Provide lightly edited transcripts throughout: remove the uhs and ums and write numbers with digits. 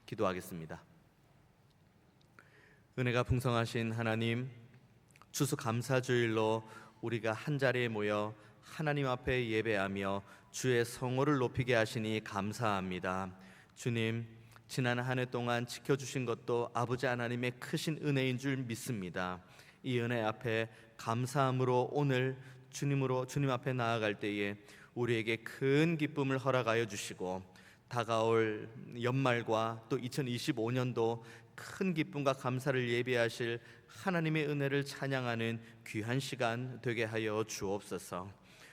기도하겠습니다. 은혜가 풍성하신 하나님, 추수감사주일로 우리가 한자리에 모여 하나님 앞에 예배하며 주의 성호를 높이게 하시니 감사합니다. 주님, 지난 한 해 동안 지켜주신 것도 아버지 하나님의 크신 은혜인 줄 믿습니다. 이 은혜 앞에 감사함으로 오늘 주님 앞에 나아갈 때에 우리에게 큰 기쁨을 허락하여 주시고, 다가올 연말과 또 2025년도 큰 기쁨과 감사를 예비하실 하나님의 은혜를 찬양하는 귀한 시간 되게 하여 주옵소서.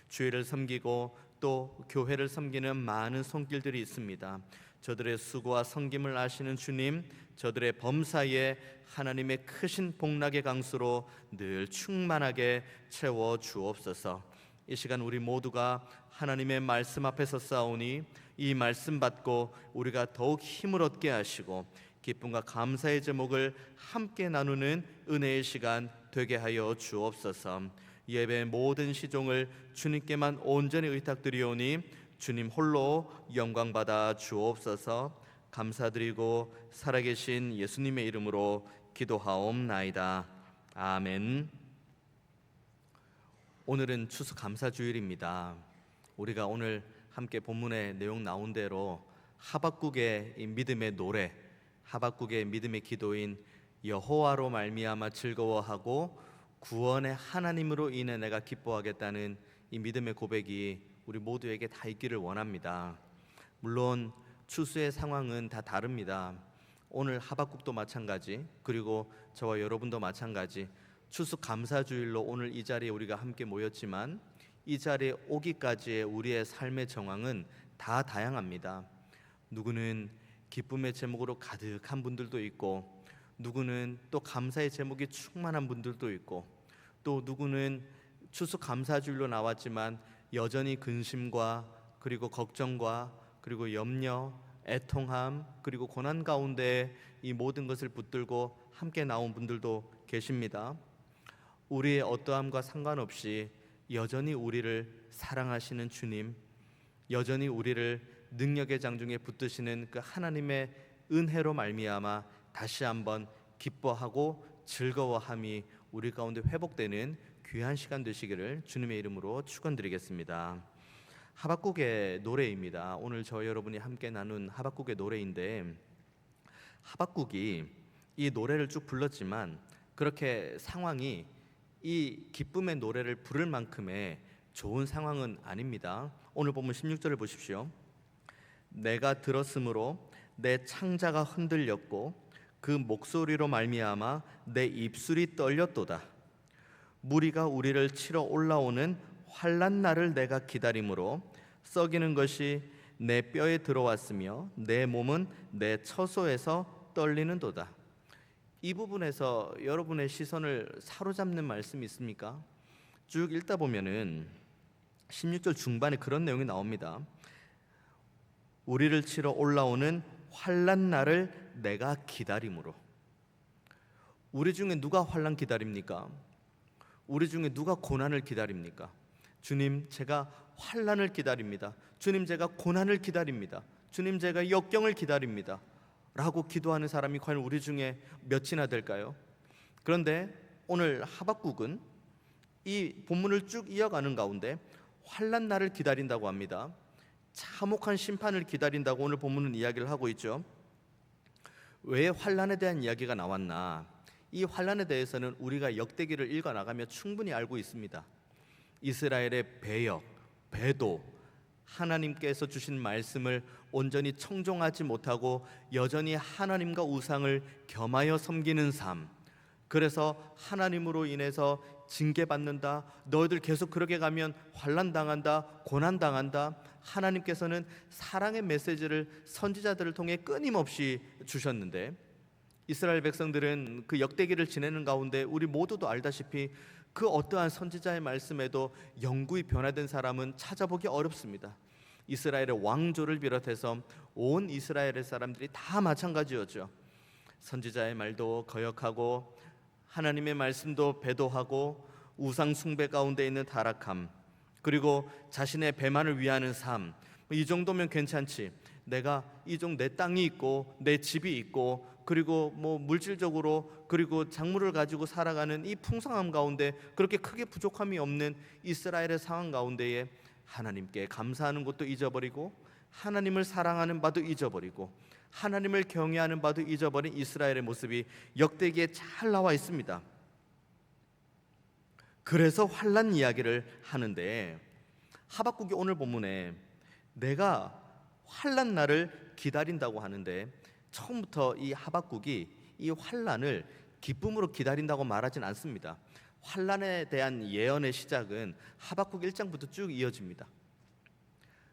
주의를 섬기고 또 교회를 섬기는 많은 손길들이 있습니다. 저들의 수고와 섬김을 아시는 주님, 저들의 범사에 하나님의 크신 복락의 강수로 늘 충만하게 채워 주옵소서. 이 시간 우리 모두가 하나님의 말씀 앞에서 싸우니 이 말씀 받고 우리가 더욱 힘을 얻게 하시고 기쁨과 감사의 제목을 함께 나누는 은혜의 시간 되게 하여 주옵소서. 예배의 모든 시종을 주님께만 온전히 의탁드리오니 주님 홀로 영광 받아 주옵소서. 감사드리고 살아계신 예수님의 이름으로 기도하옵나이다. 아멘. 오늘은 추수감사주일입니다. 우리가 오늘 함께 본문의 내용 나온 대로 하박국의 이 믿음의 노래, 하박국의 믿음의 기도인 여호와로 말미암아 즐거워하고 구원의 하나님으로 인해 내가 기뻐하겠다는 이 믿음의 고백이 우리 모두에게 다 있기를 원합니다. 물론 추수의 상황은 다 다릅니다. 오늘 하박국도 마찬가지, 그리고 저와 여러분도 마찬가지, 추수감사주일로 오늘 이 자리에 우리가 함께 모였지만 이 자리에 오기까지의 우리의 삶의 정황은 다 다양합니다. 누구는 기쁨의 제목으로 가득한 분들도 있고, 누구는 또 감사의 제목이 충만한 분들도 있고, 또 누구는 추수감사주일로 나왔지만 여전히 근심과 그리고 걱정과 그리고 염려, 애통함, 그리고 고난 가운데 이 모든 것을 붙들고 함께 나온 분들도 계십니다. 우리의 어떠함과 상관없이 여전히 우리를 사랑하시는 주님, 여전히 우리를 능력의 장중에 붙드시는 그 하나님의 은혜로 말미암아 다시 한번 기뻐하고 즐거워함이 우리 가운데 회복되는 귀한 시간 되시기를 주님의 이름으로 축원드리겠습니다. 하박국의 노래입니다. 오늘 저희 여러분이 함께 나눈 하박국의 노래인데, 하박국이 이 노래를 쭉 불렀지만 그렇게 상황이 이 기쁨의 노래를 부를 만큼의 좋은 상황은 아닙니다. 오늘 본문 16절을 보십시오. 내가 들었으므로 내 창자가 흔들렸고 그 목소리로 말미암아 내 입술이 떨렸도다. 무리가 우리를 치러 올라오는 환난 날을 내가 기다림으로 썩이는 것이 내 뼈에 들어왔으며 내 몸은 내 처소에서 떨리는도다. 이 부분에서 여러분의 시선을 사로잡는 말씀이 있습니까? 쭉 읽다 보면은 16절 중반에 그런 내용이 나옵니다. 우리를 치러 올라오는 환난 날을 내가 기다림으로. 우리 중에 누가 환난 기다립니까? 우리 중에 누가 고난을 기다립니까? 주님, 제가 환난을 기다립니다. 주님, 제가 고난을 기다립니다. 주님, 제가 역경을 기다립니다 라고 기도하는 사람이 과연 우리 중에 몇이나 될까요? 그런데 오늘 하박국은 이 본문을 쭉 이어가는 가운데 환난 날을 기다린다고 합니다. 참혹한 심판을 기다린다고 오늘 본문은 이야기를 하고 있죠. 왜 환난에 대한 이야기가 나왔나? 이 환난에 대해서는 우리가 역대기를 읽어나가며 충분히 알고 있습니다. 이스라엘의 배역, 배도, 하나님께서 주신 말씀을 온전히 청종하지 못하고 여전히 하나님과 우상을 겸하여 섬기는 삶, 그래서 하나님으로 인해서 징계받는다, 너희들 계속 그렇게 가면 환난당한다, 고난당한다. 하나님께서는 사랑의 메시지를 선지자들을 통해 끊임없이 주셨는데, 이스라엘 백성들은 그 역대기를 지내는 가운데 우리 모두도 알다시피 그 어떠한 선지자의 말씀에도 영구히 변화된 사람은 찾아보기 어렵습니다. 이스라엘의 왕조를 비롯해서 온 이스라엘의 사람들이 다 마찬가지였죠. 선지자의 말도 거역하고 하나님의 말씀도 배도하고 우상 숭배 가운데 있는 타락함, 그리고 자신의 배만을 위하는 삶, 이 정도면 괜찮지, 내가 이종 내 땅이 있고 내 집이 있고 그리고 뭐 물질적으로 그리고 작물을 가지고 살아가는 이 풍성함 가운데 그렇게 크게 부족함이 없는 이스라엘의 상황 가운데에 하나님께 감사하는 것도 잊어버리고 하나님을 사랑하는 바도 잊어버리고 하나님을 경외하는 바도 잊어버린 이스라엘의 모습이 역대기에 잘 나와 있습니다. 그래서 환난 이야기를 하는데 하박국이 오늘 본문에 내가 환난 날을 기다린다고 하는데 처음부터 이 하박국이 이 환난을 기쁨으로 기다린다고 말하진 않습니다. 환난에 대한 예언의 시작은 하박국 1장부터 쭉 이어집니다.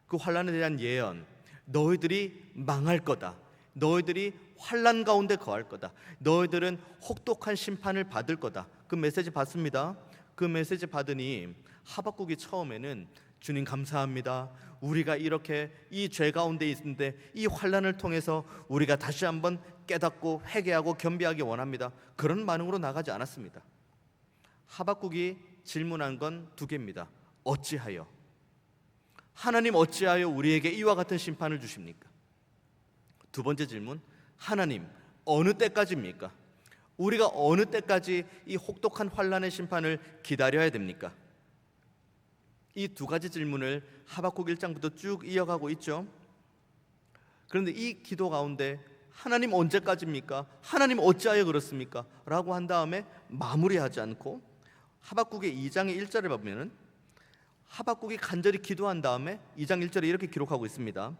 그 환난에 대한 예언, 너희들이 망할 거다, 너희들이 환난 가운데 거할 거다, 너희들은 혹독한 심판을 받을 거다. 그 메시지 받습니다. 그 메시지 받으니 하박국이 처음에는 주님 감사합니다, 우리가 이렇게 이 죄 가운데 있는데 이 환난을 통해서 우리가 다시 한번 깨닫고 회개하고 겸비하기 원합니다, 그런 반응으로 나가지 않았습니다. 하박국이 질문한 건 두 개입니다. 어찌하여? 하나님 어찌하여 우리에게 이와 같은 심판을 주십니까? 두 번째 질문, 하나님 어느 때까지입니까? 우리가 어느 때까지 이 혹독한 환난의 심판을 기다려야 됩니까? 이 두 가지 질문을 하박국 1장부터 쭉 이어가고 있죠. 그런데 이 기도 가운데 하나님 언제까지입니까? 하나님 어찌하여 그렇습니까? 라고 한 다음에 마무리하지 않고 하박국의 2장의 1절을 보면은 하박국이 간절히 기도한 다음에 2장 1절에 이렇게 기록하고 있습니다.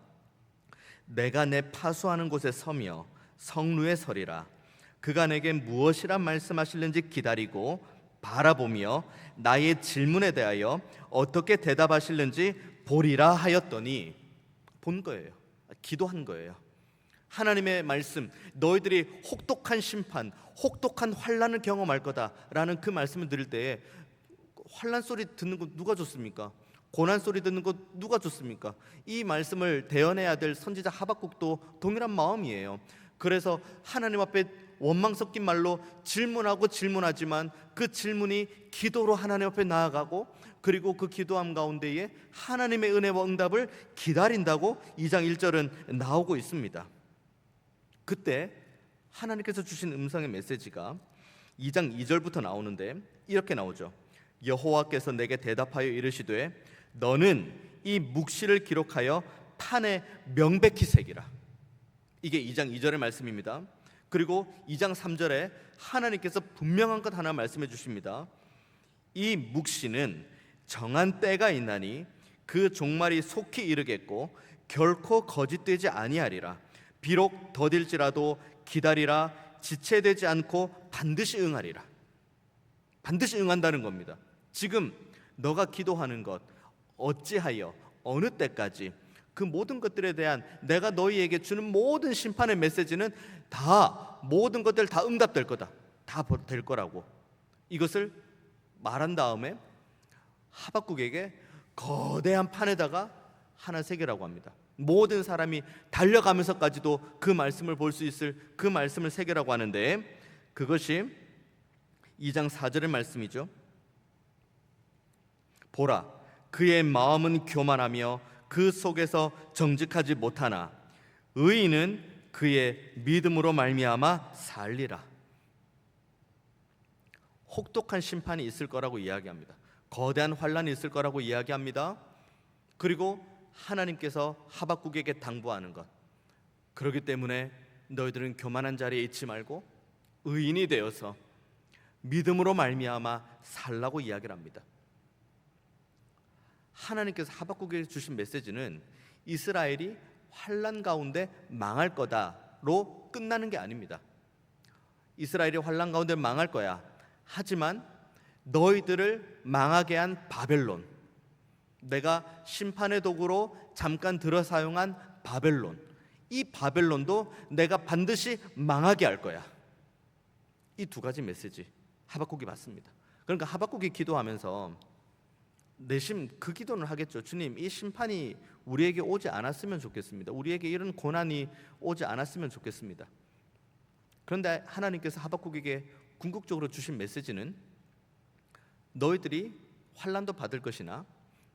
내가 내 파수하는 곳에 서며 성루에 서리라. 그가 내게 무엇이라 말씀하실는지 기다리고 바라보며 나의 질문에 대하여 어떻게 대답하실는지 보리라 하였더니, 본 거예요. 기도한 거예요. 하나님의 말씀, 너희들이 혹독한 심판, 혹독한 환난을 경험할 거다라는 그 말씀을 들을 때에 환난 소리 듣는 거 누가 좋습니까? 고난 소리 듣는 거 누가 좋습니까? 이 말씀을 대언해야 될 선지자 하박국도 동일한 마음이에요. 그래서 하나님 앞에 원망 섞인 말로 질문하고 질문하지만 그 질문이 기도로 하나님 앞에 나아가고 그리고 그 기도함 가운데에 하나님의 은혜와 응답을 기다린다고 2장 1절은 나오고 있습니다. 그때 하나님께서 주신 음성의 메시지가 2장 2절부터 나오는데 이렇게 나오죠. 여호와께서 내게 대답하여 이르시되 너는 이 묵시를 기록하여 판에 명백히 새기라. 이게 2장 2절의 말씀입니다. 그리고 2장 3절에 하나님께서 분명한 것 하나 말씀해 주십니다. 이 묵시는 정한 때가 있나니 그 종말이 속히 이르겠고 결코 거짓되지 아니하리라. 비록 더딜지라도 기다리라. 지체되지 않고 반드시 응하리라. 반드시 응한다는 겁니다. 지금 너가 기도하는 것, 어찌하여 어느 때까지 그 모든 것들에 대한 내가 너희에게 주는 모든 심판의 메시지는 다 모든 것들 다 응답될 거다, 다 될 거라고 이것을 말한 다음에 하박국에게 거대한 판에다가 하나 새기라고 합니다. 모든 사람이 달려가면서까지도 그 말씀을 볼 수 있을 그 말씀을 새기라고 하는데 그것이 2장 4절의 말씀이죠. 보라, 그의 마음은 교만하며 그 속에서 정직하지 못하나 의인은 그의 믿음으로 말미암아 살리라. 혹독한 심판이 있을 거라고 이야기합니다. 거대한 환난이 있을 거라고 이야기합니다. 그리고 하나님께서 하박국에게 당부하는 것, 그렇기 때문에 너희들은 교만한 자리에 있지 말고 의인이 되어서 믿음으로 말미암아 살라고 이야기를 합니다. 하나님께서 하박국에게 주신 메시지는 이스라엘이 환난 가운데 망할 거다로 끝나는 게 아닙니다. 이스라엘이 환난 가운데 망할 거야. 하지만 너희들을 망하게 한 바벨론, 내가 심판의 도구로 잠깐 들어 사용한 바벨론, 이 바벨론도 내가 반드시 망하게 할 거야. 이 두 가지 메시지 하박국이 받습니다. 그러니까 하박국이 기도하면서 내심 그 기도는 하겠죠. 주님, 이 심판이 우리에게 오지 않았으면 좋겠습니다. 우리에게 이런 고난이 오지 않았으면 좋겠습니다. 그런데 하나님께서 하박국에게 궁극적으로 주신 메시지는 너희들이 환난도 받을 것이나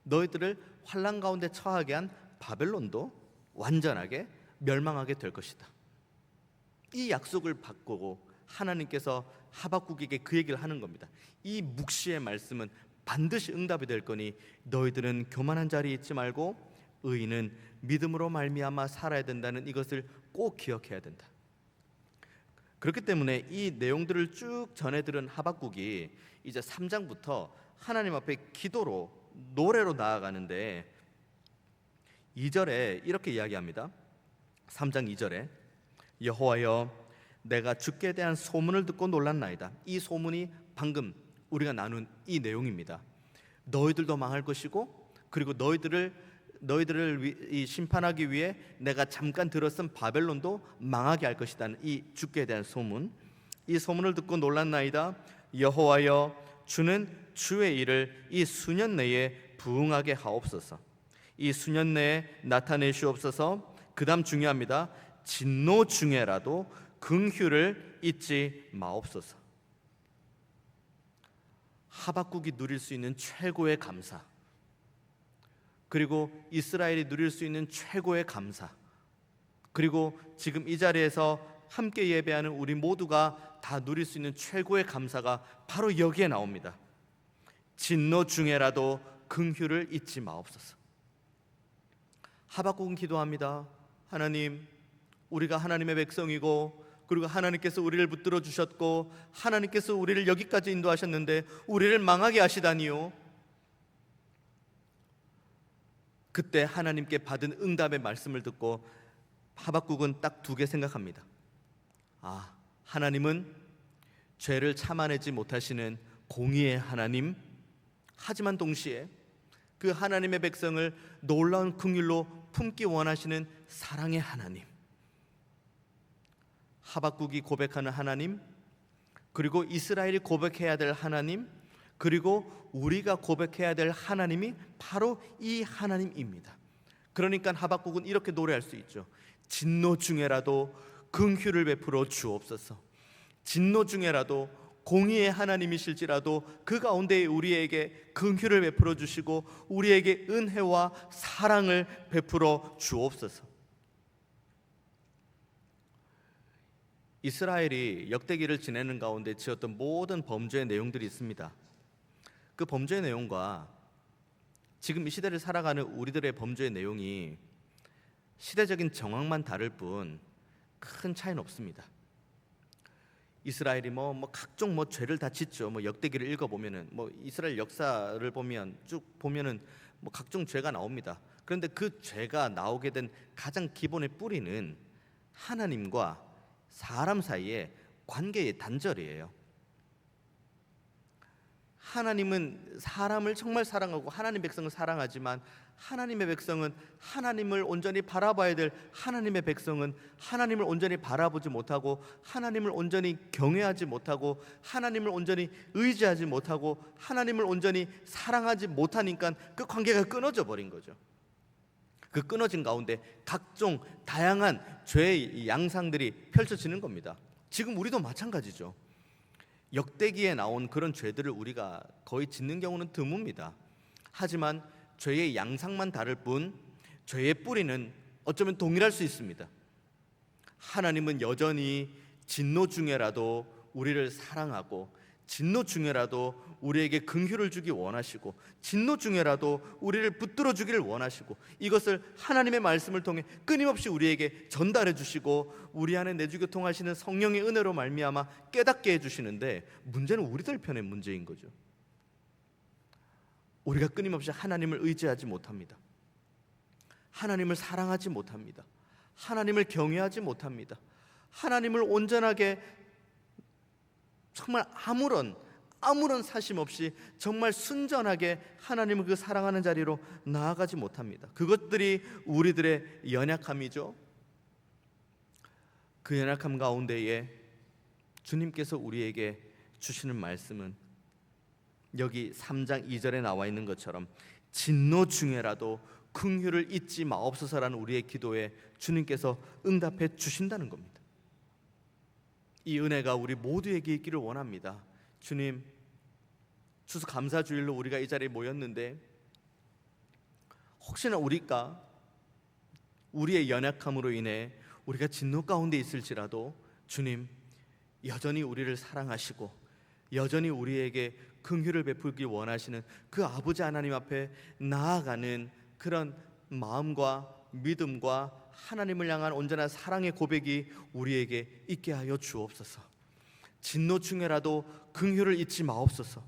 너희들을 환난 가운데 처하게 한 바벨론도 완전하게 멸망하게 될 것이다. 이 약속을 받고 하나님께서 하박국에게 그 얘기를 하는 겁니다. 이 묵시의 말씀은 반드시 응답이 될 거니 너희들은 교만한 자리에 있지 말고 의인은 믿음으로 말미암아 살아야 된다는 이것을 꼭 기억해야 된다. 그렇기 때문에 이 내용들을 쭉 전해 들은 하박국이 이제 3장부터 하나님 앞에 기도로 노래로 나아가는데 2절에 이렇게 이야기합니다. 3장 2절에 여호와여 내가 주께 대한 소문을 듣고 놀랐나이다. 이 소문이 방금 우리가 나눈 이 내용입니다. 너희들도 망할 것이고 그리고 너희들을 심판하기 위해 내가 잠깐 들었은 바벨론도 망하게 할 것이라는 이 주께 대한 소문, 이 소문을 듣고 놀랐나이다. 여호와여 주는 주의 일을 이 수년 내에 부응하게 하옵소서. 이 수년 내에 나타내시옵소서. 그 다음 중요합니다. 진노 중에라도 긍휼을 잊지 마옵소서. 하박국이 누릴 수 있는 최고의 감사, 그리고 이스라엘이 누릴 수 있는 최고의 감사, 그리고 지금 이 자리에서 함께 예배하는 우리 모두가 다 누릴 수 있는 최고의 감사가 바로 여기에 나옵니다. 진노 중에라도 긍휼을 잊지 마옵소서. 하박국은 기도합니다. 하나님, 우리가 하나님의 백성이고 그리고 하나님께서 우리를 붙들어 주셨고 하나님께서 우리를 여기까지 인도하셨는데 우리를 망하게 하시다니요. 그때 하나님께 받은 응답의 말씀을 듣고 하박국은 딱 두 개 생각합니다. 하나님은 죄를 참아내지 못하시는 공의의 하나님, 하지만 동시에 그 하나님의 백성을 놀라운 긍휼로 품기 원하시는 사랑의 하나님. 하박국이 고백하는 하나님, 그리고 이스라엘이 고백해야 될 하나님, 그리고 우리가 고백해야 될 하나님이 바로 이 하나님입니다. 그러니까 하박국은 이렇게 노래할 수 있죠. 진노 중에라도 긍휼을 베풀어 주옵소서. 진노 중에라도 공의의 하나님이실지라도 그 가운데 우리에게 긍휼을 베풀어 주시고 우리에게 은혜와 사랑을 베풀어 주옵소서. 이스라엘이 역대기를 지내는 가운데 지었던 모든 범죄의 내용들이 있습니다. 그 범죄의 내용과 지금 이 시대를 살아가는 우리들의 범죄의 내용이 시대적인 정황만 다를 뿐 큰 차이는 없습니다. 이스라엘이 각종 죄를 다 짓죠. 역대기를 읽어보면은 이스라엘 역사를 보면 쭉 보면은 각종 죄가 나옵니다. 그런데 그 죄가 나오게 된 가장 기본의 뿌리는 하나님과 사람 사이의 관계의 단절이에요. 하나님은 사람을 정말 사랑하고 하나님 백성을 사랑하지만 하나님의 백성은 하나님을 온전히 바라봐야 될 하나님의 백성은 하나님을 온전히 바라보지 못하고 하나님을 온전히 경외하지 못하고 하나님을 온전히 의지하지 못하고 하나님을 온전히 사랑하지 못하니까 그 관계가 끊어져 버린 거죠. 그 끊어진 가운데 각종 다양한 죄의 양상들이 펼쳐지는 겁니다. 지금 우리도 마찬가지죠. 역대기에 나온 그런 죄들을 우리가 거의 짓는 경우는 드뭅니다. 하지만 죄의 양상만 다를 뿐 죄의 뿌리는 어쩌면 동일할 수 있습니다. 하나님은 여전히 진노 중에라도 우리를 사랑하고 진노 중에라도 우리에게 긍휼을 주기 원하시고 진노 중에라도 우리를 붙들어 주기를 원하시고 이것을 하나님의 말씀을 통해 끊임없이 우리에게 전달해 주시고 우리 안에 내주교통하시는 성령의 은혜로 말미암아 깨닫게 해주시는데 문제는 우리들 편의 문제인 거죠. 우리가 끊임없이 하나님을 의지하지 못합니다. 하나님을 사랑하지 못합니다. 하나님을 경외하지 못합니다. 하나님을 온전하게 정말 아무런 사심 없이 정말 순전하게 하나님을 그 사랑하는 자리로 나아가지 못합니다. 그것들이 우리들의 연약함이죠. 그 연약함 가운데에 주님께서 우리에게 주시는 말씀은 여기 3장 2절에 나와 있는 것처럼 진노 중에라도 긍휼을 잊지 마옵소서라는 우리의 기도에 주님께서 응답해 주신다는 겁니다. 이 은혜가 우리 모두에게 있기를 원합니다. 주님, 추수 감사주일로 우리가 이 자리에 모였는데 혹시나 우리의 연약함으로 인해 우리가 진노 가운데 있을지라도 주님 여전히 우리를 사랑하시고 여전히 우리에게 긍휼을 베풀기 원하시는 그 아버지 하나님 앞에 나아가는 그런 마음과 믿음과 하나님을 향한 온전한 사랑의 고백이 우리에게 있게 하여 주옵소서. 진노 중에라도 긍휼을 잊지 마옵소서.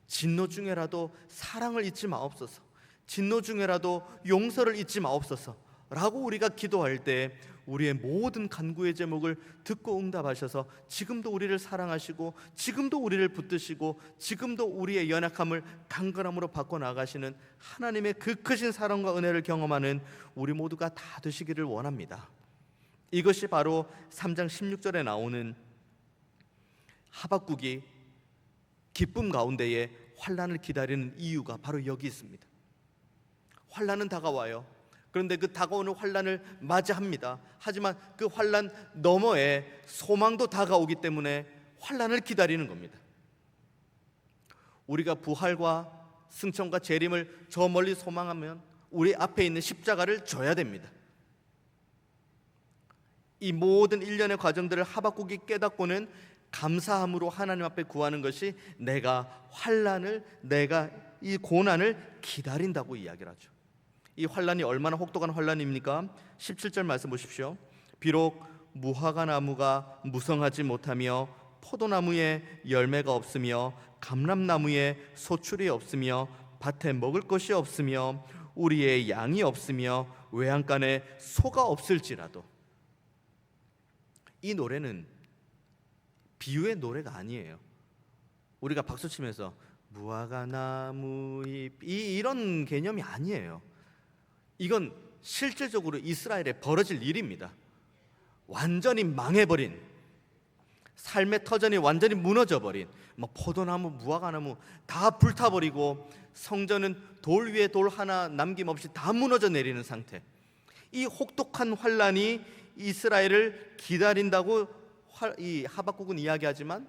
진노 중에라도 사랑을 잊지 마옵소서. 진노 중에라도 용서를 잊지 마옵소서 라고 우리가 기도할 때 우리의 모든 간구의 제목을 듣고 응답하셔서 지금도 우리를 사랑하시고 지금도 우리를 붙드시고 지금도 우리의 연약함을 강건함으로 바꿔나가시는 하나님의 그 크신 사랑과 은혜를 경험하는 우리 모두가 다 되시기를 원합니다. 이것이 바로 3장 16절에 나오는 하박국이 기쁨 가운데에 환난을 기다리는 이유가 바로 여기 있습니다. 환난은 다가와요. 그런데 그 다가오는 환난을 맞이합니다. 하지만 그 환난 너머에 소망도 다가오기 때문에 환난을 기다리는 겁니다. 우리가 부활과 승천과 재림을 저 멀리 소망하면 우리 앞에 있는 십자가를 져야 됩니다. 이 모든 일련의 과정들을 하박국이 깨닫고는 감사함으로 하나님 앞에 구하는 것이 내가 이 고난을 기다린다고 이야기를 하죠. 이 환란이 얼마나 혹독한 환란입니까? 17절 말씀 보십시오. 비록 무화과 나무가 무성하지 못하며 포도나무에 열매가 없으며 감람나무에 소출이 없으며 밭에 먹을 것이 없으며 우리의 양이 없으며 외양간에 소가 없을지라도, 이 노래는 비유의 노래가 아니에요. 우리가 박수치면서 무화과 나무 잎 이런 개념이 아니에요. 이건 실질적으로 이스라엘에 벌어질 일입니다. 완전히 망해버린, 삶의 터전이 완전히 무너져버린, 포도나무, 무화과나무 다 불타버리고 성전은 돌 위에 돌 하나 남김없이 다 무너져 내리는 상태. 이 혹독한 환란이 이스라엘을 기다린다고 이 하박국은 이야기하지만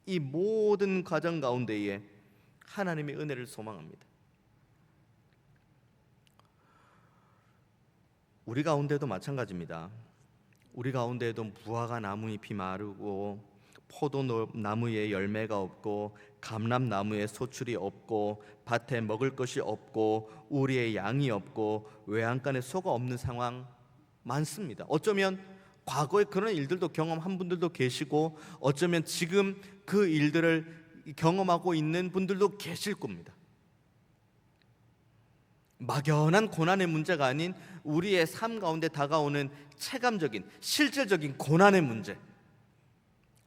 이 모든 과정 가운데에 하나님의 은혜를 소망합니다. 우리 가운데도 마찬가지입니다. 우리 가운데에도 무화과 나무잎이 마르고 포도나무에 열매가 없고 감람나무에 소출이 없고 밭에 먹을 것이 없고 우리의 양이 없고 외양간에 소가 없는 상황 많습니다. 어쩌면 과거에 그런 일들도 경험한 분들도 계시고 어쩌면 지금 그 일들을 경험하고 있는 분들도 계실 겁니다. 막연한 고난의 문제가 아닌 우리의 삶 가운데 다가오는 체감적인 실질적인 고난의 문제.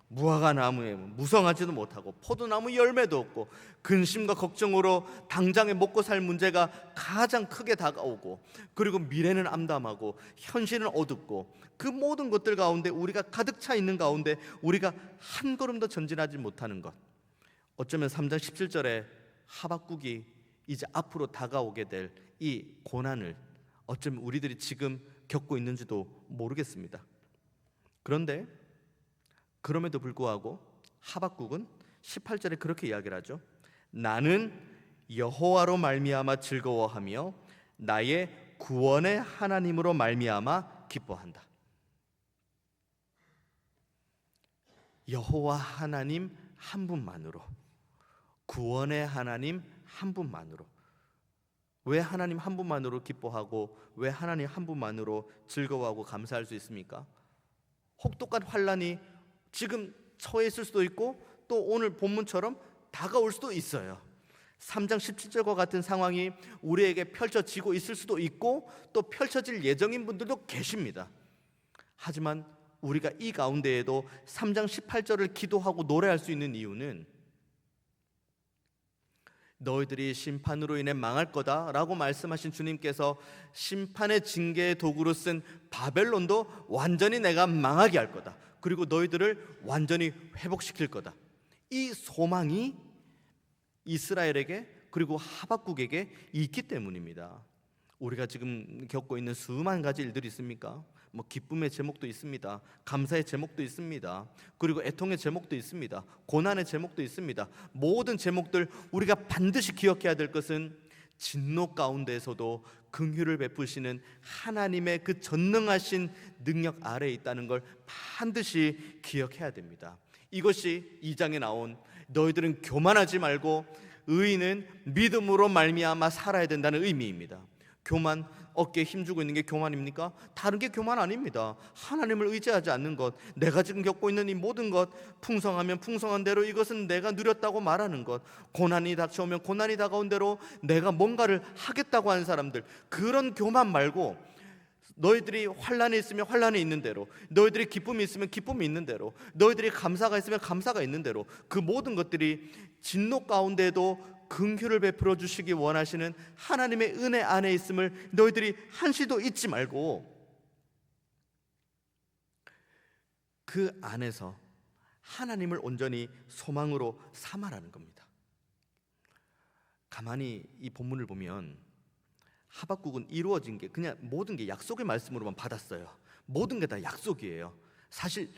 무화과 나무에 무성하지도 못하고 포도나무 열매도 없고 근심과 걱정으로 당장에 먹고 살 문제가 가장 크게 다가오고, 그리고 미래는 암담하고 현실은 어둡고, 그 모든 것들 가운데 우리가 가득 차 있는 가운데 우리가 한 걸음도 전진하지 못하는 것, 어쩌면 3장 17절에 하박국이 이제 앞으로 다가오게 될 이 고난을 어쩌면 우리들이 지금 겪고 있는지도 모르겠습니다. 그런데 그럼에도 불구하고 하박국은 18절에 그렇게 이야기를 하죠. 나는 여호와로 말미암아 즐거워하며 나의 구원의 하나님으로 말미암아 기뻐한다. 여호와 하나님 한 분만으로, 구원의 하나님 한 분만으로. 왜 하나님 한 분만으로 기뻐하고 왜 하나님 한 분만으로 즐거워하고 감사할 수 있습니까? 혹독한 환란이 지금 처해 있을 수도 있고 또 오늘 본문처럼 다가올 수도 있어요. 3장 17절과 같은 상황이 우리에게 펼쳐지고 있을 수도 있고 또 펼쳐질 예정인 분들도 계십니다. 하지만 우리가 이 가운데에도 3장 18절을 기도하고 노래할 수 있는 이유는 너희들이 심판으로 인해 망할 거다 라고 말씀하신 주님께서 심판의 징계의 도구로 쓴 바벨론도 완전히 내가 망하게 할 거다, 그리고 너희들을 완전히 회복시킬 거다, 이 소망이 이스라엘에게 그리고 하박국에게 있기 때문입니다. 우리가 지금 겪고 있는 수만 가지 일들이 있습니까? 기쁨의 제목도 있습니다. 감사의 제목도 있습니다. 그리고 애통의 제목도 있습니다. 고난의 제목도 있습니다. 모든 제목들 우리가 반드시 기억해야 될 것은 진노 가운데에서도 긍휼을 베푸시는 하나님의 그 전능하신 능력 아래에 있다는 걸 반드시 기억해야 됩니다. 이것이 2장에 나온 너희들은 교만하지 말고 의인은 믿음으로 말미암아 살아야 된다는 의미입니다. 교만, 어깨에 힘주고 있는 게 교만입니까? 다른 게 교만 아닙니다. 하나님을 의지하지 않는 것, 내가 지금 겪고 있는 이 모든 것, 풍성하면 풍성한 대로 이것은 내가 누렸다고 말하는 것, 고난이 닥쳐오면 고난이 다가온 대로 내가 뭔가를 하겠다고 하는 사람들, 그런 교만 말고 너희들이 환난이 있으면 환난이 있는 대로, 너희들이 기쁨이 있으면 기쁨이 있는 대로, 너희들이 감사가 있으면 감사가 있는 대로, 그 모든 것들이 진노 가운데도 긍휼을 베풀어 주시기 원하시는 하나님의 은혜 안에 있음을 너희들이 한시도 잊지 말고 그 안에서 하나님을 온전히 소망으로 삼아라는 겁니다. 가만히 이 본문을 보면 하박국은 이루어진 게 그냥 모든 게 약속의 말씀으로만 받았어요. 모든 게 다 약속이에요. 사실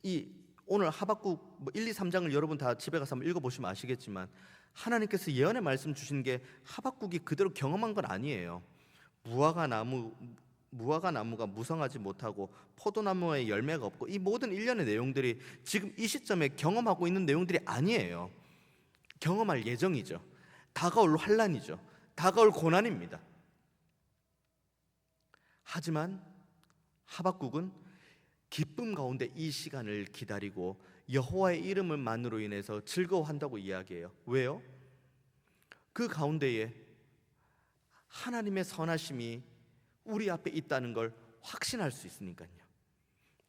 이 오늘 하박국 1, 2, 3장을 여러분 다 집에 가서 한번 읽어보시면 아시겠지만 하나님께서 예언의 말씀 주신 게 하박국이 그대로 경험한 건 아니에요. 무화과 나무가 무성하지 못하고 포도나무에 열매가 없고, 이 모든 일련의 내용들이 지금 이 시점에 경험하고 있는 내용들이 아니에요. 경험할 예정이죠. 다가올 환난이죠. 다가올 고난입니다. 하지만 하박국은 기쁨 가운데 이 시간을 기다리고 여호와의 이름만으로 인해서 즐거워한다고 이야기해요. 왜요? 그 가운데에 하나님의 선하심이 우리 앞에 있다는 걸 확신할 수 있으니까요.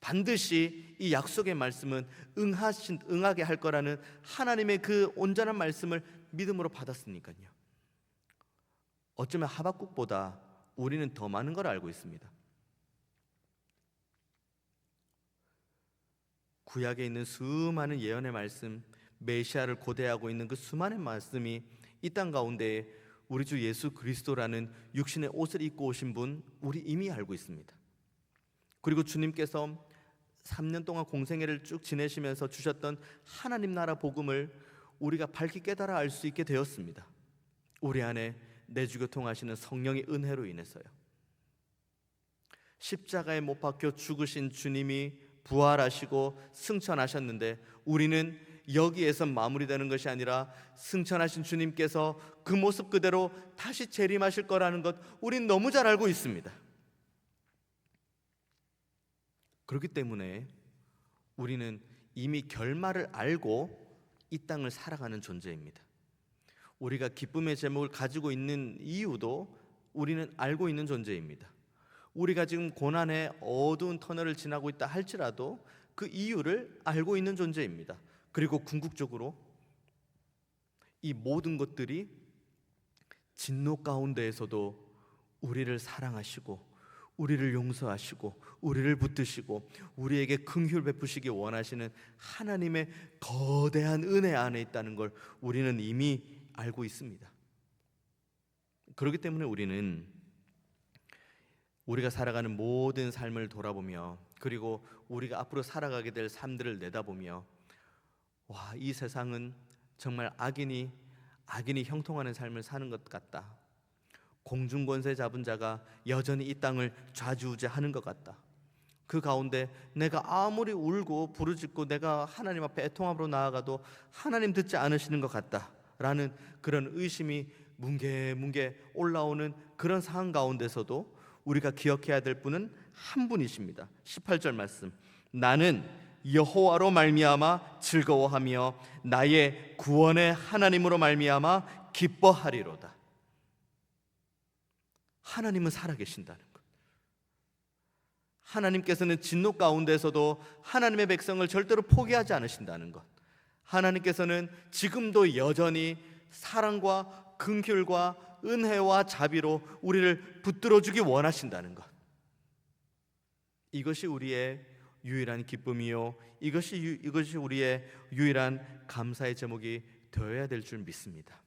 반드시 이 약속의 말씀은 응하게 할 거라는 하나님의 그 온전한 말씀을 믿음으로 받았으니까요. 어쩌면 하박국보다 우리는 더 많은 걸 알고 있습니다. 구약에 있는 수많은 예언의 말씀, 메시아를 고대하고 있는 그 수많은 말씀이 이 땅 가운데 우리 주 예수 그리스도라는 육신의 옷을 입고 오신 분, 우리 이미 알고 있습니다. 그리고 주님께서 3년 동안 공생애를 쭉 지내시면서 주셨던 하나님 나라 복음을 우리가 밝히 깨달아 알 수 있게 되었습니다. 우리 안에 내주교통하시는 성령의 은혜로 인해서요. 십자가에 못 박혀 죽으신 주님이 부활하시고 승천하셨는데 우리는 여기에서 마무리되는 것이 아니라 승천하신 주님께서 그 모습 그대로 다시 재림하실 거라는 것 우린 너무 잘 알고 있습니다. 그렇기 때문에 우리는 이미 결말을 알고 이 땅을 살아가는 존재입니다. 우리가 기쁨의 제목을 가지고 있는 이유도 우리는 알고 있는 존재입니다. 우리가 지금 고난의 어두운 터널을 지나고 있다 할지라도 그 이유를 알고 있는 존재입니다. 그리고 궁극적으로 이 모든 것들이 진노 가운데에서도 우리를 사랑하시고 우리를 용서하시고 우리를 붙드시고 우리에게 긍휼 베푸시기 원하시는 하나님의 거대한 은혜 안에 있다는 걸 우리는 이미 알고 있습니다. 그렇기 때문에 우리는 우리가 살아가는 모든 삶을 돌아보며 그리고 우리가 앞으로 살아가게 될 삶들을 내다보며 와, 이 세상은 정말 악인이 형통하는 삶을 사는 것 같다. 공중권세 잡은 자가 여전히 이 땅을 좌지우지하는 것 같다. 그 가운데 내가 아무리 울고 부르짖고 내가 하나님 앞에 애통함으로 나아가도 하나님 듣지 않으시는 것 같다라는 그런 의심이 뭉게뭉게 올라오는 그런 상황 가운데서도 우리가 기억해야 될 분은 한 분이십니다. 18절 말씀, 나는 여호와로 말미암아 즐거워하며 나의 구원의 하나님으로 말미암아 기뻐하리로다. 하나님은 살아계신다는 것, 하나님께서는 진노 가운데서도 하나님의 백성을 절대로 포기하지 않으신다는 것, 하나님께서는 지금도 여전히 사랑과 긍휼과 은혜와 자비로 우리를 붙들어주기 원하신다는 것, 이것이 우리의 유일한 기쁨이요 이것이 우리의 유일한 감사의 제목이 되어야 될 줄 믿습니다.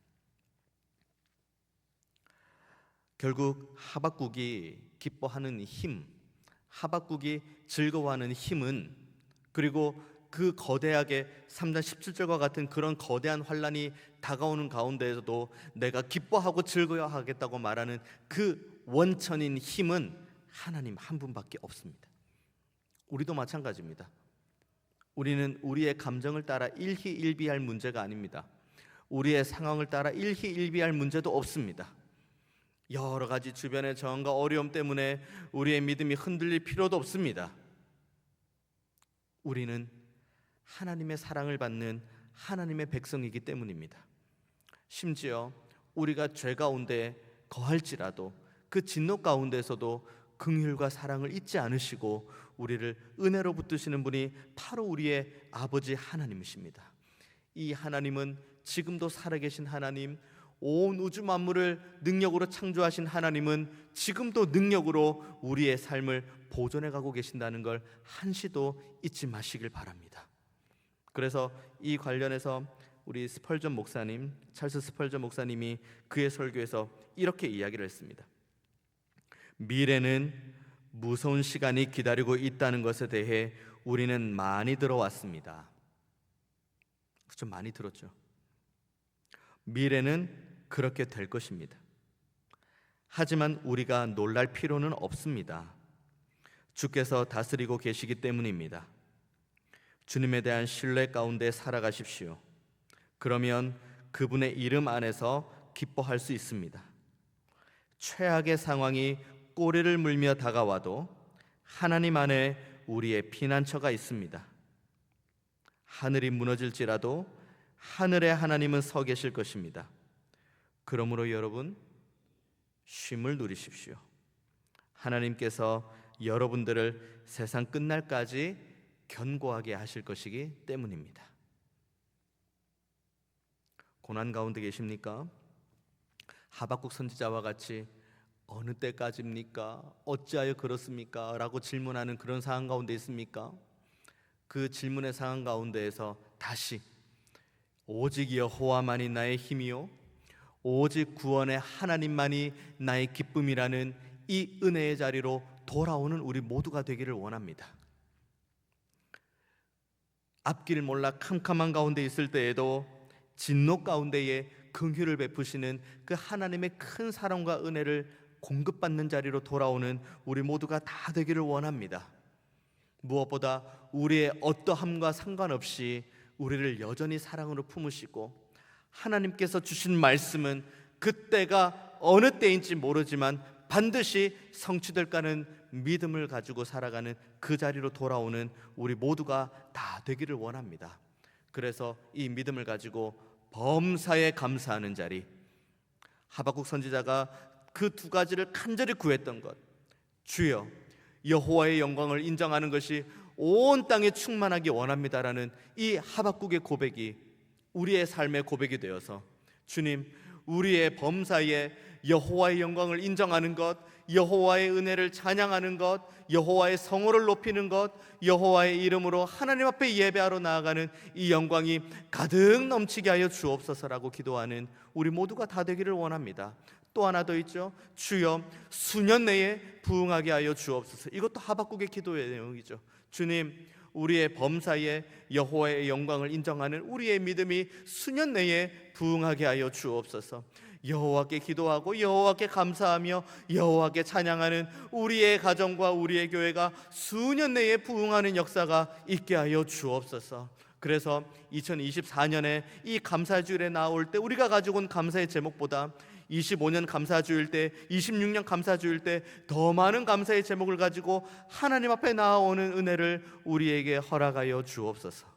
결국 하박국이 기뻐하는 힘, 하박국이 즐거워하는 힘은, 그리고 그 거대하게 3장 17절과 같은 그런 거대한 환란이 다가오는 가운데에서도 내가 기뻐하고 즐거워하겠다고 말하는 그 원천인 힘은 하나님 한 분밖에 없습니다. 우리도 마찬가지입니다. 우리는 우리의 감정을 따라 일희일비할 문제가 아닙니다. 우리의 상황을 따라 일희일비할 문제도 없습니다. 여러 가지 주변의 저항과 어려움 때문에 우리의 믿음이 흔들릴 필요도 없습니다. 우리는 하나님의 사랑을 받는 하나님의 백성이기 때문입니다. 심지어 우리가 죄 가운데 거할지라도 그 진노 가운데서도 긍휼과 사랑을 잊지 않으시고 우리를 은혜로 붙드시는 분이 바로 우리의 아버지 하나님이십니다. 이 하나님은 지금도 살아계신 하나님, 온 우주 만물을 능력으로 창조하신 하나님은 지금도 능력으로 우리의 삶을 보존해 가고 계신다는 걸 한시도 잊지 마시길 바랍니다. 그래서 이 관련해서 우리 스펄전 목사님, 찰스 스펄전 목사님이 그의 설교에서 이렇게 이야기를 했습니다. 미래는 무서운 시간이 기다리고 있다는 것에 대해 우리는 많이 들어왔습니다. 좀 많이 들었죠. 미래는 그렇게 될 것입니다. 하지만 우리가 놀랄 필요는 없습니다. 주께서 다스리고 계시기 때문입니다. 주님에 대한 신뢰 가운데 살아가십시오. 그러면 그분의 이름 안에서 기뻐할 수 있습니다. 최악의 상황이 꼬리를 물며 다가와도 하나님 안에 우리의 피난처가 있습니다. 하늘이 무너질지라도 하늘에 하나님은 서 계실 것입니다. 그러므로 여러분, 쉼을 누리십시오. 하나님께서 여러분들을 세상 끝날까지 견고하게 하실 것이기 때문입니다. 고난 가운데 계십니까? 하박국 선지자와 같이 어느 때까지입니까? 어찌하여 그렇습니까? 라고 질문하는 그런 상황 가운데 있습니까? 그 질문의 상황 가운데에서 다시 오직 여호와만이 나의 힘이요 오직 구원의 하나님만이 나의 기쁨이라는 이 은혜의 자리로 돌아오는 우리 모두가 되기를 원합니다. 앞길 몰라 캄캄한 가운데 있을 때에도 진노 가운데에 긍휼을 베푸시는 그 하나님의 큰 사랑과 은혜를 공급받는 자리로 돌아오는 우리 모두가 다 되기를 원합니다. 무엇보다 우리의 어떠함과 상관없이 우리를 여전히 사랑으로 품으시고 하나님께서 주신 말씀은 그때가 어느 때인지 모르지만 반드시 성취될까는 믿음을 가지고 살아가는 그 자리로 돌아오는 우리 모두가 다 되기를 원합니다. 그래서 이 믿음을 가지고 범사에 감사하는 자리, 하박국 선지자가 그 두 가지를 간절히 구했던 것, 주여 여호와의 영광을 인정하는 것이 온 땅에 충만하기 원합니다라는 이 하박국의 고백이 우리의 삶의 고백이 되어서 주님, 우리의 범사에 여호와의 영광을 인정하는 것, 여호와의 은혜를 찬양하는 것, 여호와의 성호를 높이는 것, 여호와의 이름으로 하나님 앞에 예배하러 나아가는 이 영광이 가득 넘치게 하여 주옵소서라고 기도하는 우리 모두가 다 되기를 원합니다. 또 하나 더 있죠. 주여 수년 내에 부흥하게 하여 주옵소서. 이것도 하박국의 기도의 내용이죠. 주님, 우리의 범사에 여호와의 영광을 인정하는 우리의 믿음이 수년 내에 부흥하게 하여 주옵소서. 여호와께 기도하고 여호와께 감사하며 여호와께 찬양하는 우리의 가정과 우리의 교회가 수년 내에 부흥하는 역사가 있게 하여 주옵소서. 그래서 2024년에 이 감사주일에 나올 때 우리가 가지고 온 감사의 제목보다 25년 감사주일 때, 26년 감사주일 때 더 많은 감사의 제목을 가지고 하나님 앞에 나아오는 은혜를 우리에게 허락하여 주옵소서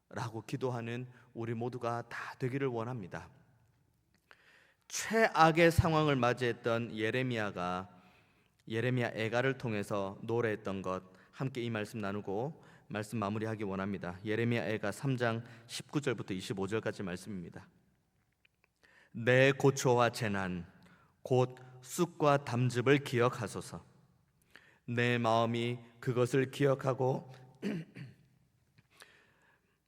라고 기도하는 우리 모두가 다 되기를 원합니다. 최악의 상황을 맞이했던 예레미야 애가를 통해서 노래했던 것, 함께 이 말씀 나누고 말씀 마무리하기 원합니다. 예레미야 애가 3장 19절부터 25절까지 말씀입니다. 내 고초와 재난 곧 쑥과 담즙을 기억하소서. 내 마음이 그것을 기억하고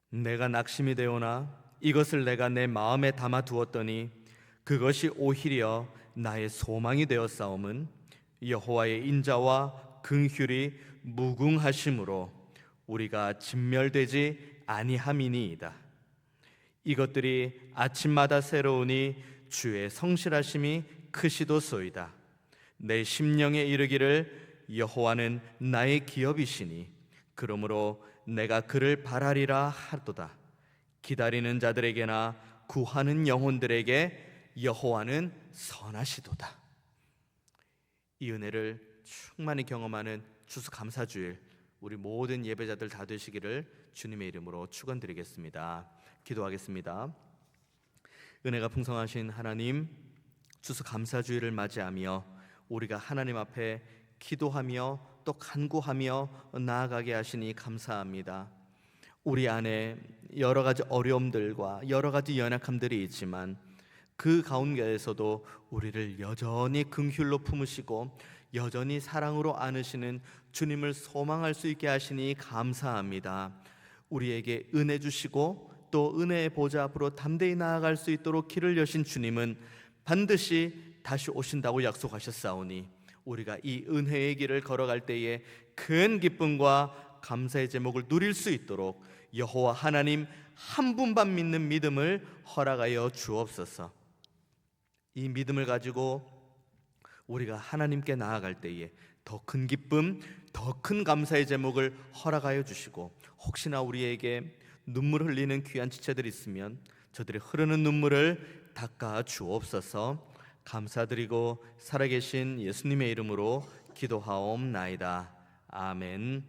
내가 낙심이 되오나 이것을 내가 내 마음에 담아 두었더니 그것이 오히려 나의 소망이 되었사옴은 여호와의 인자와 긍휼이 무궁하심으로 우리가 진멸되지 아니함이니이다. 이것들이 아침마다 새로우니 주의 성실하심이 크시도소이다. 내 심령에 이르기를 여호와는 나의 기업이시니 그러므로 내가 그를 바라리라 하도다. 기다리는 자들에게나 구하는 영혼들에게 여호와는 선하시도다. 이 은혜를 충만히 경험하는 추수감사주일 우리 모든 예배자들 다 되시기를 주님의 이름으로 축원드리겠습니다. 기도하겠습니다. 은혜가 풍성하신 하나님, 추수감사주일을 맞이하며 우리가 하나님 앞에 기도하며 또 간구하며 나아가게 하시니 감사합니다. 우리 안에 여러 가지 어려움들과 여러 가지 연약함들이 있지만 그 가운데에서도 우리를 여전히 긍휼로 품으시고 여전히 사랑으로 안으시는 주님을 소망할 수 있게 하시니 감사합니다. 우리에게 은혜 주시고 또 은혜의 보좌 앞으로 담대히 나아갈 수 있도록 길을 여신 주님은 반드시 다시 오신다고 약속하셨사오니 우리가 이 은혜의 길을 걸어갈 때에 큰 기쁨과 감사의 제목을 누릴 수 있도록 여호와 하나님 한 분만 믿는 믿음을 허락하여 주옵소서. 이 믿음을 가지고 우리가 하나님께 나아갈 때에 더 큰 기쁨, 더 큰 감사의 제목을 허락하여 주시고 혹시나 우리에게 눈물 흘리는 귀한 지체들 있으면 저들의 흐르는 눈물을 닦아 주옵소서. 감사드리고 살아계신 예수님의 이름으로 기도하옵나이다. 아멘.